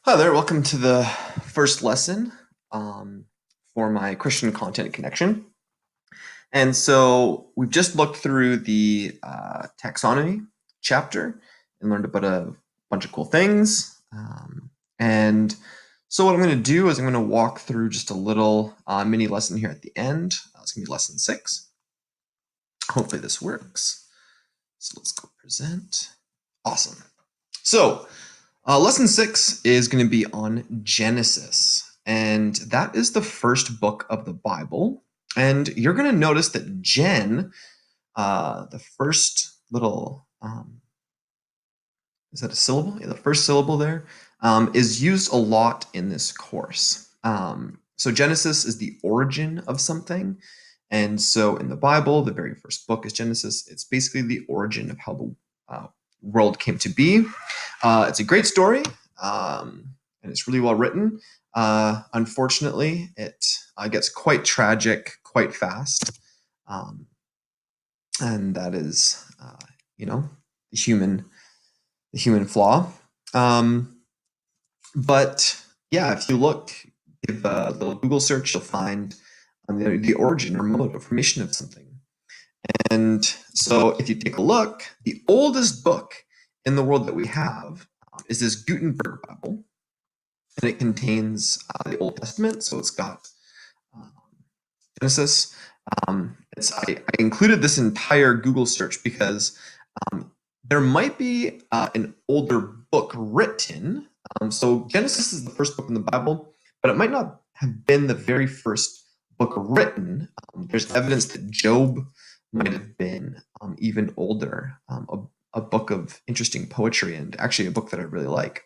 Hi there, welcome to the first lesson um, for my Christian content connection. And so we've just looked through the taxonomy chapter and learned about a bunch of cool things. And so what I'm going to do is I'm going to walk through just a little mini lesson here at the end. It's going to be lesson 6. Hopefully this works. So let's go present. Awesome. So lesson 6 is going to be on Genesis, and that is the first book of the Bible. And you're going to notice that the first little, is that a syllable? Yeah, the first syllable there is used a lot in this course. So Genesis is the origin of something. And so in the Bible, the very first book is Genesis. It's basically the origin of how the world came to be. It's a great story, and it's really well written. Unfortunately, it gets quite tragic quite fast, and that is, the human flaw. But yeah, if you give a little Google search, you'll find the origin or mode of formation of something. And so if you take a look, the oldest book in the world that we have is this Gutenberg Bible, and it contains the Old Testament. So it's got um, Genesis. I included this entire Google search because there might be an older book written. So Genesis is the first book in the Bible, but it might not have been the very first book written. There's evidence that Job might have been even older, a book of interesting poetry, and actually a book that I really like.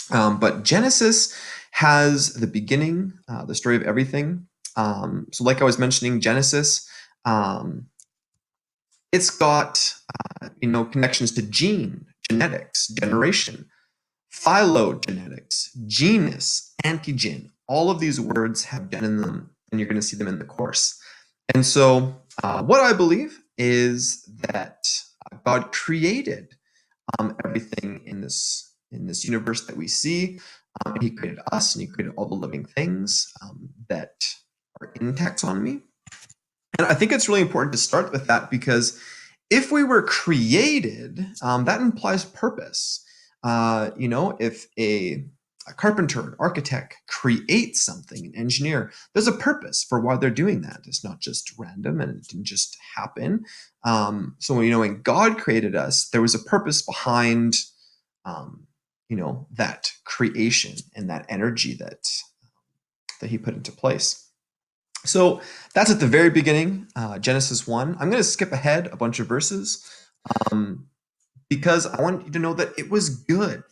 But Genesis has the beginning, the story of everything. So like I was mentioning, Genesis, it's got connections to genetics, generation, phylogenetics, genus, antigen. All of these words have gen in them, and you're going to see them in the course. And so what I believe is that God created everything in this universe that we see. And he created us, and he created all the living things that are in taxonomy. And I think it's really important to start with that because if we were created, that implies purpose. If a carpenter, an architect creates something, an engineer, there's a purpose for why they're doing that. It's not just random and it didn't just happen. So when God created us, there was a purpose behind, that creation and that energy that he put into place. So that's at the very beginning, Genesis 1. I'm going to skip ahead a bunch of verses because I want you to know that it was good.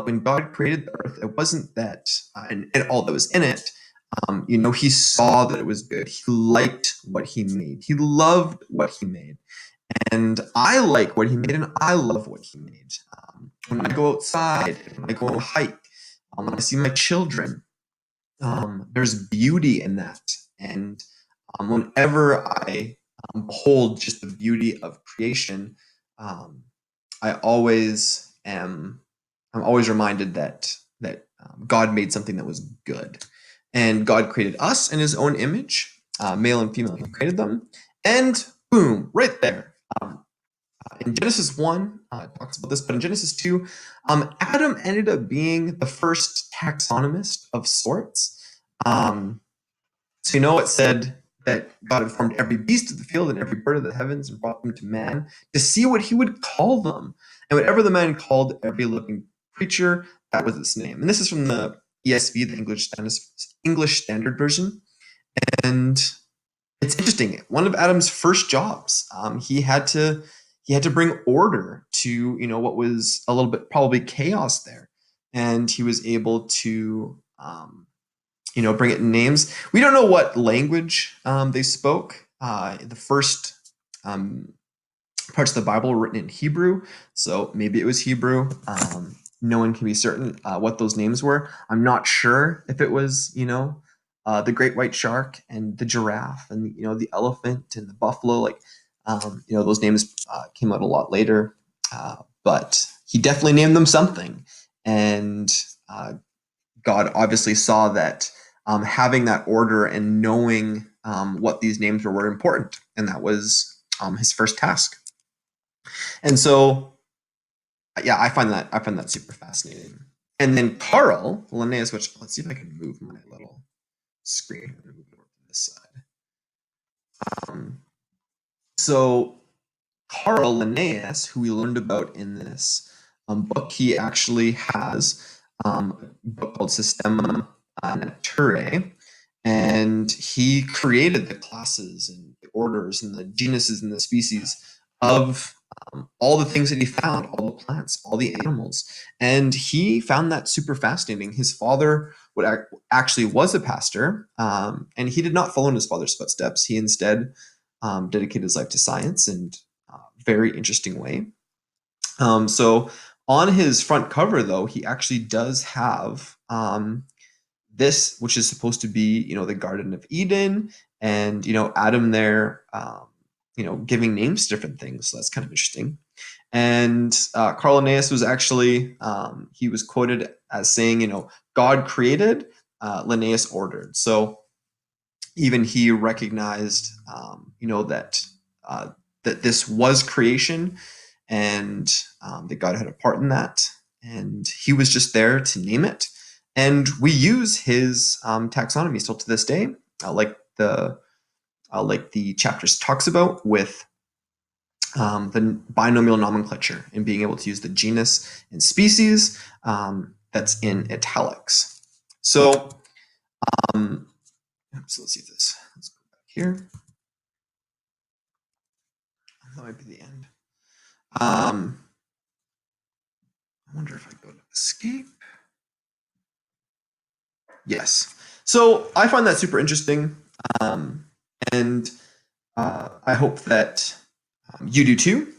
When God created the earth, it wasn't that, and all that was in it, he saw that it was good. He liked what he made. He loved what he made. And I like what he made, and I love what he made. When I go outside, when I go on a hike, when I see my children, there's beauty in that. And whenever I behold just the beauty of creation, I always am. I'm always reminded that God made something that was good, and God created us in His own image, male and female. He created them, and boom, right there. In Genesis 1, it talks about this, but in Genesis 2, Adam ended up being the first taxonomist of sorts. It said that God had formed every beast of the field and every bird of the heavens and brought them to man to see what he would call them. And whatever the man called every living creature, that was its name. And this is from the ESV, the English Standard Version. And it's interesting. One of Adam's first jobs, he had to bring order to what was a little bit probably chaos there, and he was able to bring it in names. We don't know what language they spoke. The first parts of the Bible were written in Hebrew, so maybe it was Hebrew. No one can be certain what those names were. I'm not sure if it was, the great white shark and the giraffe and, the elephant and the buffalo. Those names came out a lot later, but he definitely named them something. And God obviously saw that having that order and knowing what these names were important, and that was his first task. And so, yeah, I find that super fascinating. And then Carl Linnaeus, which let's see if I can move my little screen. I'm move it over to this side. So Carl Linnaeus, who we learned about in this book, he actually has a book called Systema Naturae, and he created the classes and the orders and the genuses and the species of all the things that he found, all the plants, all the animals. And he found that super fascinating. His father actually was a pastor, and he did not follow in his father's footsteps. He instead dedicated his life to science in a very interesting way. So on his front cover, though, he actually does have this, which is supposed to be, the Garden of Eden, and Adam there, giving names to different things. So that's kind of interesting. And Carl Linnaeus was actually he was quoted as saying, God created, Linnaeus ordered. So even he recognized, that that this was creation, and that God had a part in that, and he was just there to name it. And we use his taxonomy still to this day, like the chapters talks about with the binomial nomenclature and being able to use the genus and species that's in italics. So, so let's see this. Let's go back here. That might be the end. I wonder if I go to escape. Yes. So I find that super interesting, and I hope that you do too.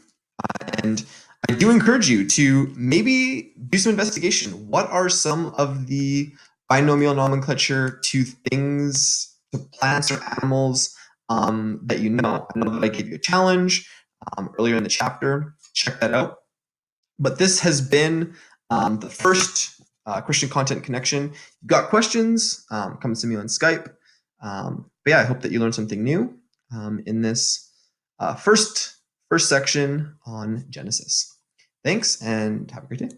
And I do encourage you to maybe do some investigation. What are some of the binomial nomenclature to things, to plants or animals that you know? I know that I gave you a challenge earlier in the chapter. Check that out. But this has been the first Christian Content Connection. You've got questions, come to me on Skype. But yeah, I hope that you learned something new in this first section on Genesis. Thanks, and have a great day.